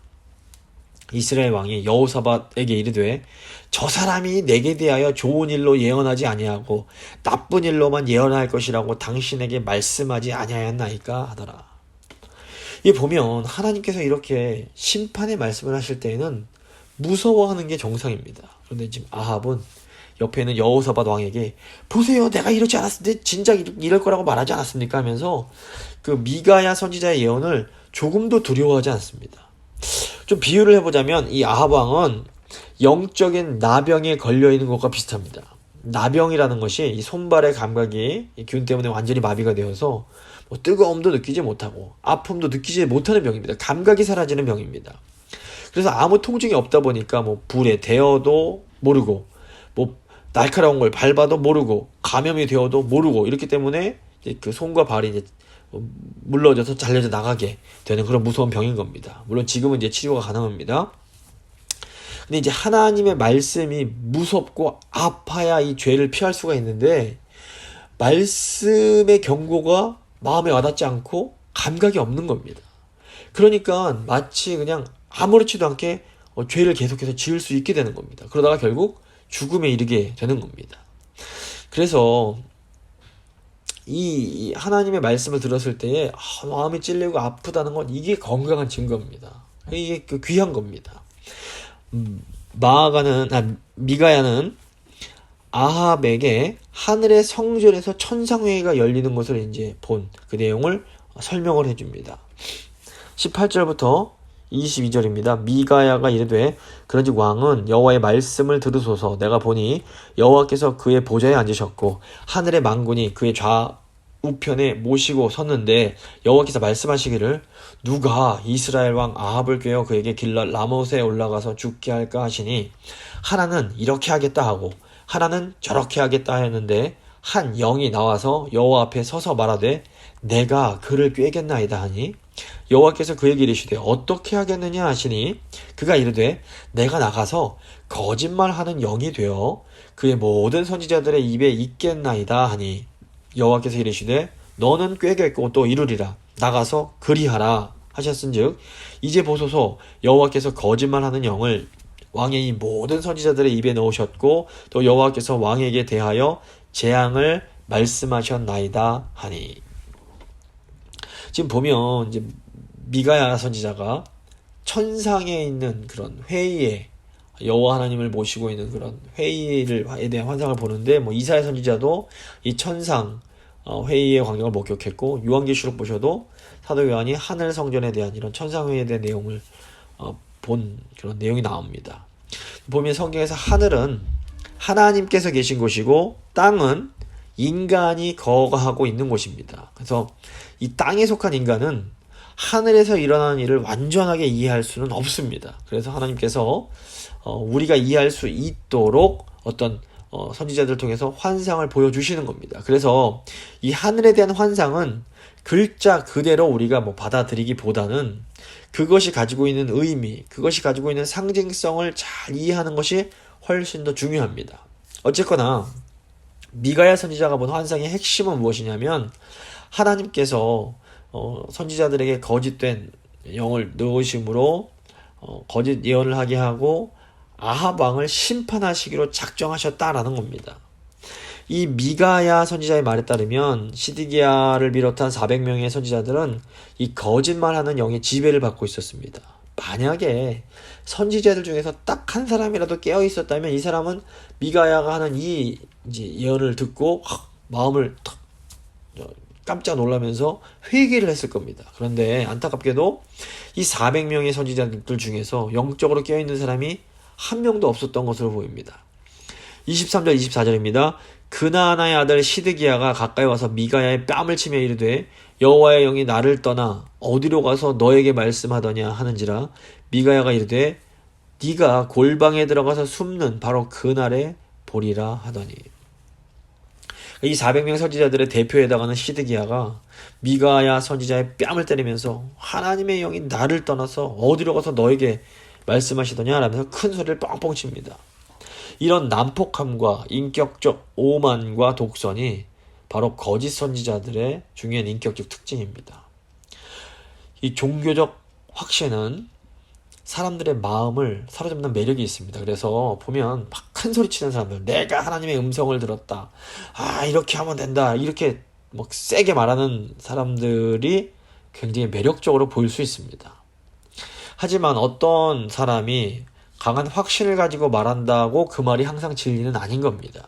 이스라엘 왕이 여호사밧에게 이르되 저 사람이 내게 대하여 좋은 일로 예언하지 아니하고 나쁜 일로만 예언할 것이라고 당신에게 말씀하지 아니하였나이까 하더라. 이 보면 하나님께서 이렇게 심판의 말씀을 하실 때에는 무서워하는 게 정상입니다. 그런데 지금 아합은 옆에 있는 여호사밧 왕에게 보세요 내가 이러지 않았는데 진작 이럴 거라고 말하지 않았습니까 하면서 그 미가야 선지자의 예언을 조금도 두려워하지 않습니다. 좀 비유를 해보자면 이 아합 왕은 영적인 나병에 걸려있는 것과 비슷합니다. 나병이라는 것이 이 손발의 감각이 이 균 때문에 완전히 마비가 되어서 뭐 뜨거움도 느끼지 못하고 아픔도 느끼지 못하는 병입니다. 감각이 사라지는 병입니다. 그래서 아무 통증이 없다 보니까 뭐 불에 데어도 모르고 뭐 날카로운 걸 밟아도 모르고 감염이 되어도 모르고 이렇기 때문에 이제 그 손과 발이 이제 물러져서 잘려져 나가게 되는 그런 무서운 병인 겁니다. 물론 지금은 이제 치료가 가능합니다. 근데 이제 하나님의 말씀이 무섭고 아파야 이 죄를 피할 수가 있는데 말씀의 경고가 마음에 와닿지 않고 감각이 없는 겁니다. 그러니까 마치 그냥 아무렇지도 않게 죄를 계속해서 지을 수 있게 되는 겁니다. 그러다가 결국 죽음에 이르게 되는 겁니다. 그래서 이 하나님의 말씀을 들었을 때에 마음이 찔리고 아프다는 건 이게 건강한 증거입니다. 이게 그 귀한 겁니다. 미가야는 아합에게 하늘의 성전에서 천상회의가 열리는 것을 이제 본 그 내용을 설명을 해줍니다. 18절부터 22절입니다. 미가야가 이르되 그런즉 왕은 여호와의 말씀을 들으소서. 내가 보니 여호와께서 그의 보좌에 앉으셨고 하늘의 만군이 그의 좌우편에 모시고 섰는데 여호와께서 말씀하시기를 누가 이스라엘 왕 아합을 꾀어 그에게 길랏 라못에 올라가서 죽게 할까 하시니 하나는 이렇게 하겠다 하고 하나는 저렇게 하겠다 하였는데 한 영이 나와서 여호와 앞에 서서 말하되 내가 그를 꾀겠나이다 하니 여호와께서 그에게 이르시되 어떻게 하겠느냐 하시니 그가 이르되 내가 나가서 거짓말하는 영이 되어 그의 모든 선지자들의 입에 있겠나이다 하니 여호와께서 이르시되 너는 꾀겠고 또 이루리라 나가서 그리하라 하셨은즉 이제 보소서 여호와께서 거짓말하는 영을 왕의 이 모든 선지자들의 입에 넣으셨고 또 여호와께서 왕에게 대하여 재앙을 말씀하셨나이다 하니. 지금 보면 이제 미가야 선지자가 천상에 있는 그런 회의에 여호와 하나님을 모시고 있는 그런 회의에 대한 환상을 보는데, 이사야 선지자도 이 천상 회의의 광경을 목격했고, 요한계시록 보셔도 사도 요한이 하늘 성전에 대한 이런 천상 회의에 대한 내용을 본 그런 내용이 나옵니다. 보면 성경에서 하늘은 하나님께서 계신 곳이고 땅은 인간이 거하고 있는 곳입니다. 그래서 이 땅에 속한 인간은 하늘에서 일어나는 일을 완전하게 이해할 수는 없습니다. 그래서 하나님께서 우리가 이해할 수 있도록 어떤 선지자들을 통해서 환상을 보여주시는 겁니다. 그래서 이 하늘에 대한 환상은 글자 그대로 우리가 받아들이기보다는 그것이 가지고 있는 의미, 그것이 가지고 있는 상징성을 잘 이해하는 것이 훨씬 더 중요합니다. 어쨌거나 미가야 선지자가 본 환상의 핵심은 무엇이냐면, 하나님께서 선지자들에게 거짓된 영을 넣으심으로 거짓 예언을 하게 하고 아합 왕을 심판하시기로 작정하셨다라는 겁니다. 이 미가야 선지자의 말에 따르면 시드기야를 비롯한 400명의 선지자들은 이 거짓말하는 영의 지배를 받고 있었습니다. 만약에 선지자들 중에서 딱 한 사람이라도 깨어 있었다면 이 사람은 미가야가 하는 이 예언을 듣고 마음을 깜짝 놀라면서 회개를 했을 겁니다. 그런데 안타깝게도 이 400명의 선지자들 중에서 영적으로 깨어있는 사람이 한 명도 없었던 것으로 보입니다. 23절 24절입니다. 그나아나의 아들 시드기야가 가까이 와서 미가야의 뺨을 치며 이르되 여호와의 영이 나를 떠나 어디로 가서 너에게 말씀하더냐 하는지라. 미가야가 이르되 네가 골방에 들어가서 숨는 바로 그날에 보리라 하더니. 이 400명 선지자들의 대표에 해당하는 시드기야가 미가야 선지자의 뺨을 때리면서 하나님의 영이 나를 떠나서 어디로 가서 너에게 말씀하시더냐 라면서 큰 소리를 뻥뻥 칩니다. 이런 난폭함과 인격적 오만과 독선이 바로 거짓 선지자들의 중요한 인격적 특징입니다. 이 종교적 확신은 사람들의 마음을 사로잡는 매력이 있습니다. 그래서 보면 막 큰 소리 치는 사람들, 내가 하나님의 음성을 들었다, 이렇게 하면 된다, 이렇게 세게 말하는 사람들이 굉장히 매력적으로 보일 수 있습니다. 하지만 어떤 사람이 강한 확신을 가지고 말한다고 그 말이 항상 진리는 아닌 겁니다.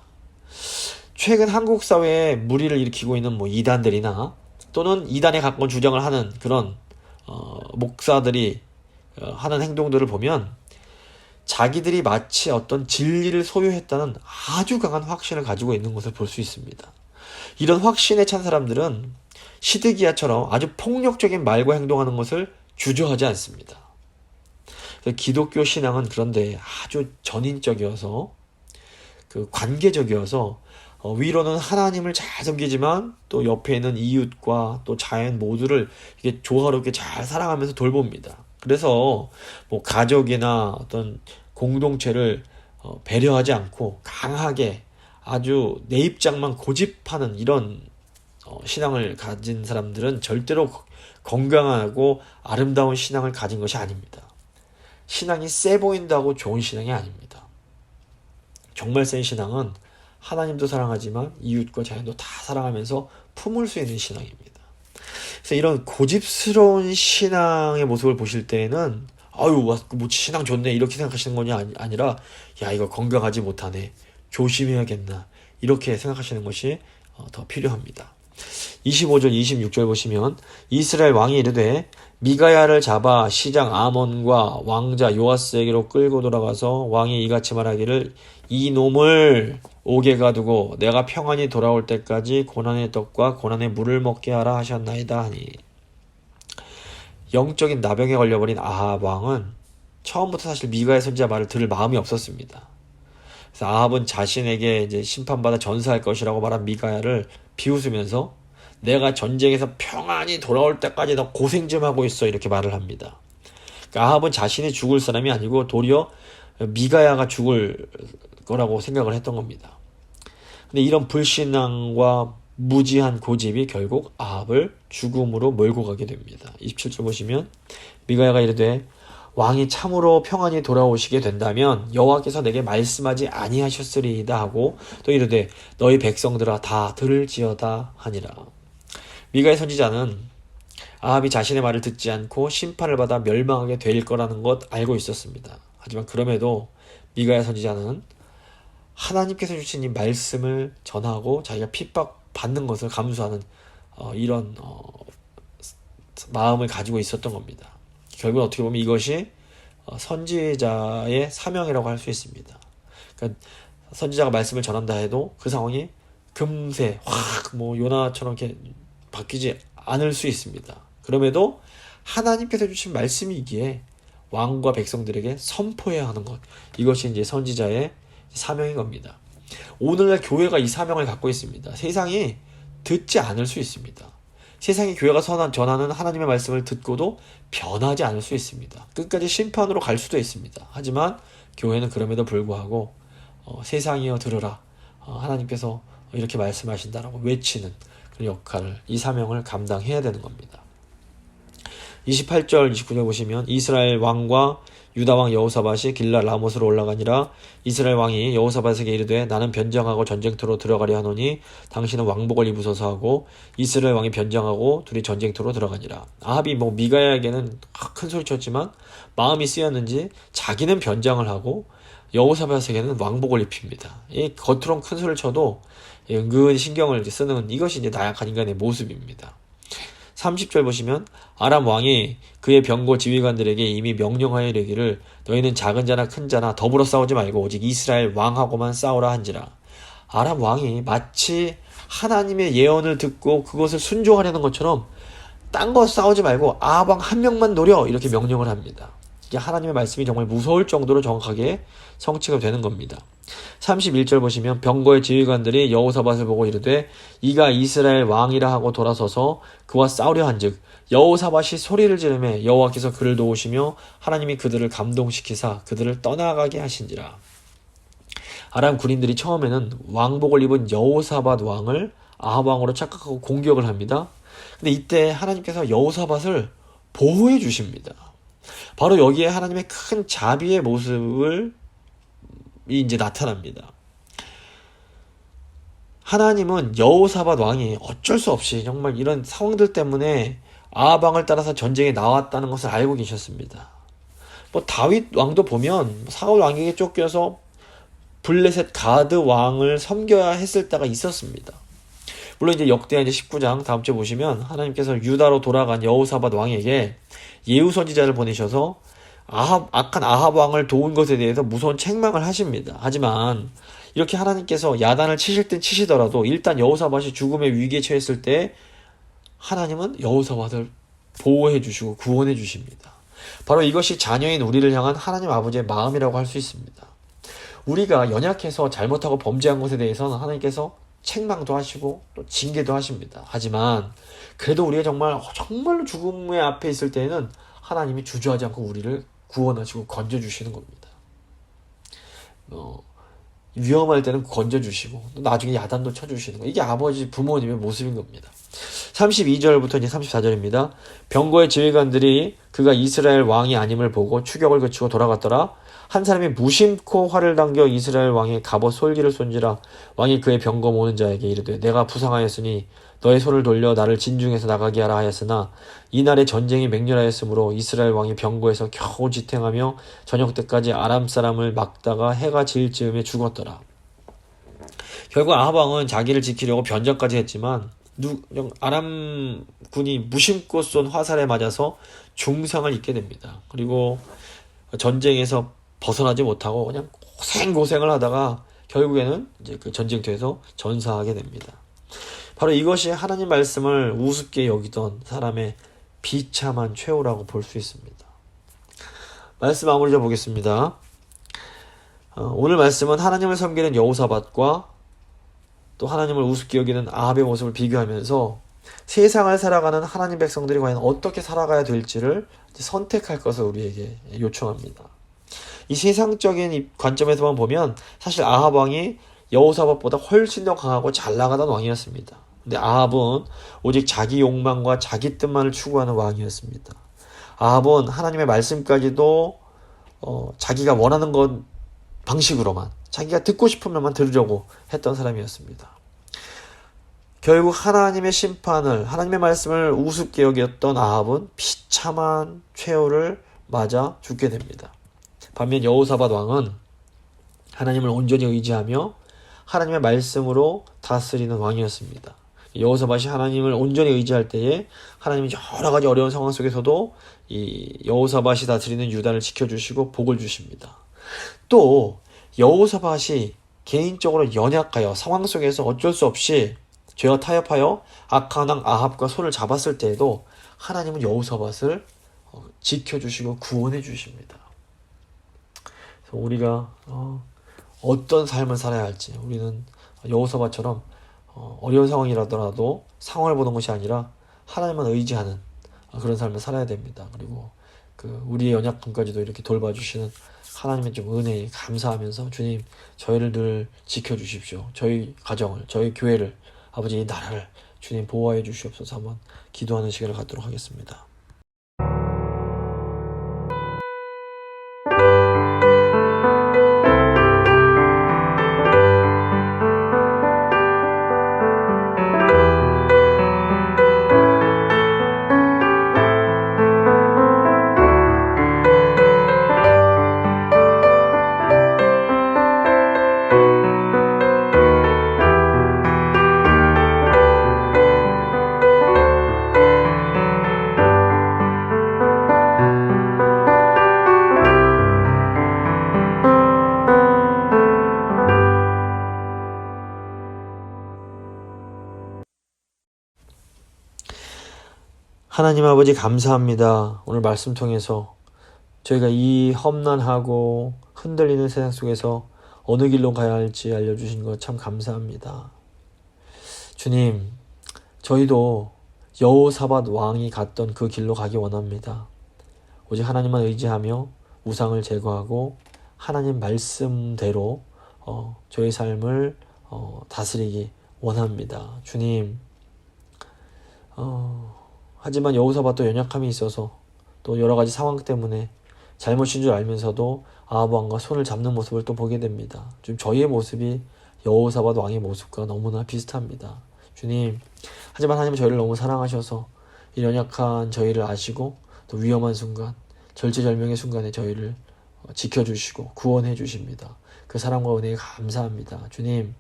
최근 한국 사회에 무리를 일으키고 있는 이단들이나 또는 이단에 가까운 주장을 하는 그런 목사들이 하는 행동들을 보면 자기들이 마치 어떤 진리를 소유했다는 아주 강한 확신을 가지고 있는 것을 볼 수 있습니다. 이런 확신에 찬 사람들은 시드기야처럼 아주 폭력적인 말과 행동하는 것을 주저하지 않습니다. 기독교 신앙은 그런데 아주 전인적이어서 관계적이어서 위로는 하나님을 잘 섬기지만 또 옆에 있는 이웃과 또 자연 모두를 이게 조화롭게 잘 사랑하면서 돌봅니다. 그래서 가족이나 어떤 공동체를 배려하지 않고 강하게 아주 내 입장만 고집하는 이런 신앙을 가진 사람들은 절대로 건강하고 아름다운 신앙을 가진 것이 아닙니다. 신앙이 세 보인다고 좋은 신앙이 아닙니다. 정말 센 신앙은 하나님도 사랑하지만 이웃과 자연도 다 사랑하면서 품을 수 있는 신앙입니다. 그래서 이런 고집스러운 신앙의 모습을 보실 때에는 신앙 좋네 이렇게 생각하시는 것이 아니라 이거 건강하지 못하네, 조심해야겠나, 이렇게 생각하시는 것이 더 필요합니다. 25절 26절 보시면 이스라엘 왕이 이르되 미가야를 잡아 시장 아몬과 왕자 요아스에게로 끌고 돌아가서 왕이 이같이 말하기를 이 놈을 옥에 가두고 내가 평안히 돌아올 때까지 고난의 떡과 고난의 물을 먹게 하라 하셨나이다 하니. 영적인 나병에 걸려버린 아합 왕은 처음부터 사실 미가야 선지자 말을 들을 마음이 없었습니다. 그래서 아합은 자신에게 이제 심판받아 전사할 것이라고 말한 미가야를 비웃으면서 내가 전쟁에서 평안히 돌아올 때까지 너 고생 좀 하고 있어, 이렇게 말을 합니다. 그러니까 아합은 자신이 죽을 사람이 아니고 도리어 미가야가 죽을 거라고 생각을 했던 겁니다. 근데 이런 불신앙과 무지한 고집이 결국 아합을 죽음으로 몰고 가게 됩니다. 27절 보시면 미가야가 이르되 왕이 참으로 평안히 돌아오시게 된다면 여호와께서 내게 말씀하지 아니하셨으리이다 하고 또 이르되 너희 백성들아 다 들을지어다 하니라. 미가야 선지자는 아합이 자신의 말을 듣지 않고 심판을 받아 멸망하게 될 거라는 것 알고 있었습니다. 하지만 그럼에도 미가야 선지자는 하나님께서 주신 이 말씀을 전하고 자기가 핍박받는 것을 감수하는 이런 마음을 가지고 있었던 겁니다. 결국 어떻게 보면 이것이 선지자의 사명이라고 할 수 있습니다. 그러니까 선지자가 말씀을 전한다 해도 그 상황이 금세 확 요나처럼 이렇게 바뀌지 않을 수 있습니다. 그럼에도 하나님께서 주신 말씀이기에 왕과 백성들에게 선포해야 하는 것, 이것이 이제 선지자의 사명인 겁니다. 오늘날 교회가 이 사명을 갖고 있습니다. 세상이 듣지 않을 수 있습니다. 세상이 교회가 전하는 하나님의 말씀을 듣고도 변하지 않을 수 있습니다. 끝까지 심판으로 갈 수도 있습니다. 하지만 교회는 그럼에도 불구하고 세상이여 들으라, 하나님께서 이렇게 말씀하신다라고 외치는 그런 역할을, 이 사명을 감당해야 되는 겁니다. 28절 29절 보시면 이스라엘 왕과 유다 왕 여호사밧이 길라 라못으로 올라가니라. 이스라엘 왕이 여호사밧에게 이르되 나는 변장하고 전쟁터로 들어가려 하노니 당신은 왕복을 입으소서 하고 이스라엘 왕이 변장하고 둘이 전쟁터로 들어가니라. 아합이 미가야에게는 큰 소리 쳤지만 마음이 쓰였는지 자기는 변장을 하고 여호사밧에게는 왕복을 입힙니다. 이 겉으로는 큰 소리를 쳐도 은근히 신경을 쓰는, 이것이 이제 나약한 인간의 모습입니다. 30절 보시면 아람 왕이 그의 병고 지휘관들에게 이미 명령하여 이르기를 너희는 작은 자나 큰 자나 더불어 싸우지 말고 오직 이스라엘 왕하고만 싸우라 한지라. 아람 왕이 마치 하나님의 예언을 듣고 그것을 순종하려는 것처럼 딴 거 싸우지 말고 아합 왕 한 명만 노려, 이렇게 명령을 합니다. 이게 하나님의 말씀이 정말 무서울 정도로 정확하게 성취가 되는 겁니다. 31절 보시면 병거의 지휘관들이 여호사밧을 보고 이르되 이가 이스라엘 왕이라 하고 돌아서서 그와 싸우려 한즉 여호사밧이 소리를 지르매 여호와께서 그를 도우시며 하나님이 그들을 감동시키사 그들을 떠나가게 하신지라. 아람 군인들이 처음에는 왕복을 입은 여호사밧 왕을 아합 왕으로 착각하고 공격을 합니다. 근데 이때 하나님께서 여호사밧을 보호해 주십니다. 바로 여기에 하나님의 큰 자비의 모습을 이제 나타납니다. 하나님은 여호사밧 왕이 어쩔 수 없이 정말 이런 상황들 때문에 아합 왕을 따라서 전쟁에 나왔다는 것을 알고 계셨습니다. 다윗 왕도 보면 사울 왕에게 쫓겨서 블레셋 가드 왕을 섬겨야 했을 때가 있었습니다. 물론 이제 역대하 19장 다음 주에 보시면 하나님께서 유다로 돌아간 여호사밧 왕에게 예후 선지자를 보내셔서 악한 아합 왕을 도운 것에 대해서 무서운 책망을 하십니다. 하지만 이렇게 하나님께서 야단을 치실 땐 치시더라도 일단 여호사밧이 죽음의 위기에 처했을 때 하나님은 여호사밧을 보호해 주시고 구원해 주십니다. 바로 이것이 자녀인 우리를 향한 하나님 아버지의 마음이라고 할 수 있습니다. 우리가 연약해서 잘못하고 범죄한 것에 대해서는 하나님께서 책망도 하시고 또 징계도 하십니다. 하지만 그래도 우리가 정말로 죽음의 앞에 있을 때에는 하나님이 주저하지 않고 우리를 구원하시고 건져주시는 겁니다. 위험할 때는 건져주시고 또 나중에 야단도 쳐주시는 거, 이게 아버지 부모님의 모습인 겁니다. 32절부터 이제 34절입니다. 병거의 지휘관들이 그가 이스라엘 왕이 아님을 보고 추격을 그치고 돌아갔더라. 한 사람이 무심코 활을 당겨 이스라엘 왕의 갑옷 솔기를 쏜지라. 왕이 그의 병거 모는 자에게 이르되 내가 부상하였으니 너의 손을 돌려 나를 진중에서 나가게 하라 하였으나 이날에 전쟁이 맹렬하였으므로 이스라엘 왕이 병거에서 겨우 지탱하며 저녁 때까지 아람 사람을 막다가 해가 질 즈음에 죽었더라. 결국 아합 왕은 자기를 지키려고 변장까지 했지만 아람 군이 무심코 쏜 화살에 맞아서 중상을 입게 됩니다. 그리고 전쟁에서 벗어나지 못하고 그냥 고생을 하다가 결국에는 이제 그 전쟁터에서 전사하게 됩니다. 바로 이것이 하나님 말씀을 우습게 여기던 사람의 비참한 최후라고 볼 수 있습니다. 말씀 마무리 좀 보겠습니다. 오늘 말씀은 하나님을 섬기는 여호사밧과 또 하나님을 우습게 여기는 아합의 모습을 비교하면서 세상을 살아가는 하나님 백성들이 과연 어떻게 살아가야 될지를 선택할 것을 우리에게 요청합니다. 이 세상적인 관점에서만 보면 사실 아합 왕이 여호사밧보다 훨씬 더 강하고 잘 나가던 왕이었습니다. 근데 아합은 오직 자기 욕망과 자기 뜻만을 추구하는 왕이었습니다. 아합은 하나님의 말씀까지도 자기가 원하는 것 방식으로만, 자기가 듣고 싶은 말만 들으려고 했던 사람이었습니다. 결국 하나님의 심판을, 하나님의 말씀을 우습게 여겼던 아합은 비참한 최후를 맞아 죽게 됩니다. 반면 여호사밧 왕은 하나님을 온전히 의지하며 하나님의 말씀으로 다스리는 왕이었습니다. 여호사밧이 하나님을 온전히 의지할 때에 하나님이 여러 가지 어려운 상황 속에서도 이 여호사밧이 다스리는 유다를 지켜주시고 복을 주십니다. 또 여호사밧이 개인적으로 연약하여 상황 속에서 어쩔 수 없이 죄와 타협하여 악한 왕 아합과 손을 잡았을 때에도 하나님은 여호사밧을 지켜주시고 구원해 주십니다. 그래서 우리가 어떤 삶을 살아야 할지 우리는 여호사밧처럼 어려운 상황이라더라도 상황을 보는 것이 아니라 하나님만 의지하는 그런 삶을 살아야 됩니다. 그리고 우리의 연약함까지도 이렇게 돌봐주시는 하나님의 좀 은혜에 감사하면서 주님 저희를 늘 지켜주십시오. 저희 가정을, 저희 교회를, 아버지 이 나라를 주님 보호해 주시옵소서. 한번 기도하는 시간을 갖도록 하겠습니다. 하나님 아버지 감사합니다. 오늘 말씀 통해서 저희가 이 험난하고 흔들리는 세상 속에서 어느 길로 가야 할지 알려주신 것 참 감사합니다. 주님, 저희도 여호사밧 왕이 갔던 그 길로 가기 원합니다. 오직 하나님만 의지하며 우상을 제거하고 하나님 말씀대로 저희 삶을 다스리기 원합니다. 주님, 하지만 여호사밧도 연약함이 있어서 또 여러 가지 상황 때문에 잘못인 줄 알면서도 아합 왕과 손을 잡는 모습을 또 보게 됩니다. 지금 저희의 모습이 여호사밧 왕의 모습과 너무나 비슷합니다. 주님, 하지만 하나님은 저희를 너무 사랑하셔서 이 연약한 저희를 아시고 또 위험한 순간, 절체절명의 순간에 저희를 지켜주시고 구원해 주십니다. 그 사랑과 은혜에 감사합니다. 주님,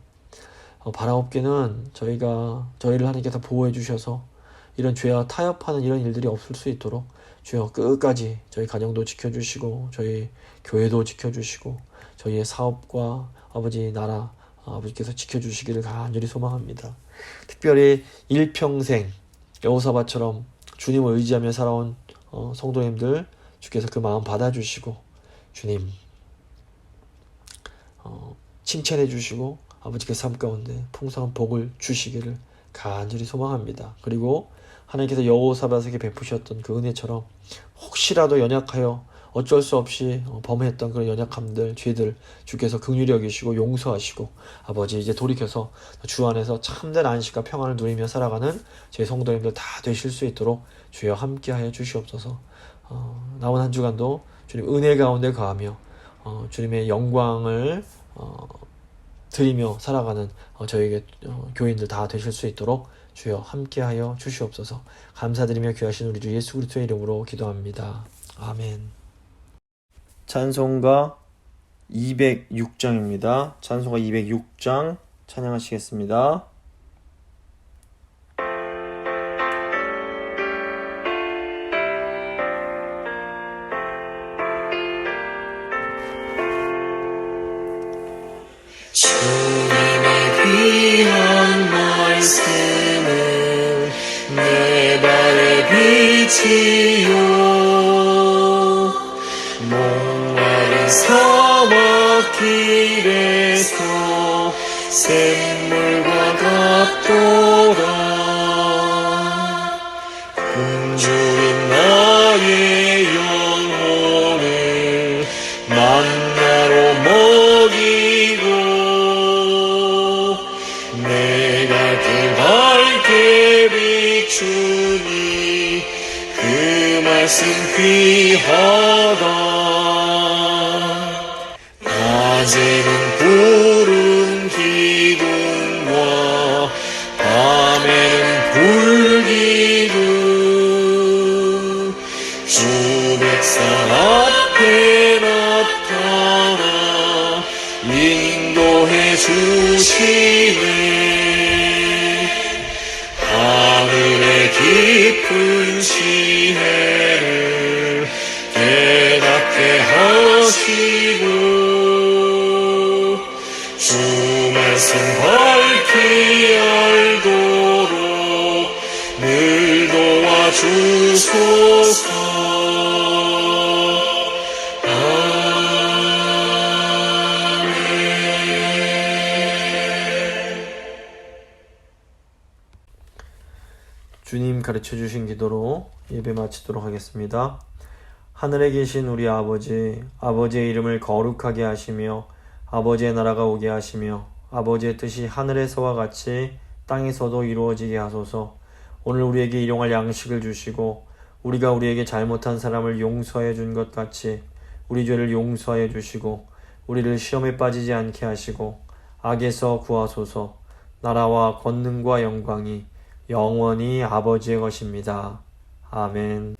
바라옵기는 저희를 하나님께서 보호해 주셔서 이런 죄와 타협하는 이런 일들이 없을 수 있도록 주여 끝까지 저희 가정도 지켜주시고 저희 교회도 지켜주시고 저희의 사업과 아버지 나라 아버지께서 지켜주시기를 간절히 소망합니다. 특별히 일평생 여호사밧처럼 주님을 의지하며 살아온 성도님들 주께서 그 마음 받아주시고 주님 칭찬해 주시고 아버지께서 삶 가운데 풍성한 복을 주시기를 간절히 소망합니다. 그리고 하나님께서 여호사밧에게 베푸셨던 그 은혜처럼 혹시라도 연약하여 어쩔 수 없이 범했던 그런 연약함들, 죄들 주께서 긍휼히 여기시고 용서하시고 아버지 이제 돌이켜서 주 안에서 참된 안식과 평안을 누리며 살아가는 저희 성도님들 다 되실 수 있도록 주여 함께하여 주시옵소서. 남은 한 주간도 주님 은혜 가운데 거하며 주님의 영광을 드리며 살아가는 저에게 교인들 다 되실 수 있도록 주여 함께하여 주시옵소서. 감사드리며 귀하신 우리 주 예수 그리스도의 이름으로 기도합니다. 아멘. 찬송가 206장입니다. 찬송가 206장 찬양하시겠습니다. 주님의 귀한 말씀은 내 발의 빛이요 목마른 사막길에서 샘물과 같도다 굶주린 나의 영혼을 만나로 먹이고 내가 그 밝게 비추니 그 말씀 귀하다 낮에는 구름 기둥과 밤에는 불기둥 주 백성 앞에 나타나 주시네. 하늘의 깊은 시내를 깨닫게 하시고 주 말씀 밝히 알도록 늘 도와주소서. 주님 가르쳐 주신 기도로 예배 마치도록 하겠습니다. 하늘에 계신 우리 아버지, 아버지의 이름을 거룩하게 하시며 아버지의 나라가 오게 하시며 아버지의 뜻이 하늘에서와 같이 땅에서도 이루어지게 하소서. 오늘 우리에게 일용할 양식을 주시고 우리가 우리에게 잘못한 사람을 용서해 준 것 같이 우리 죄를 용서해 주시고 우리를 시험에 빠지지 않게 하시고 악에서 구하소서. 나라와 권능과 영광이 영원히 아버지의 것입니다. 아멘.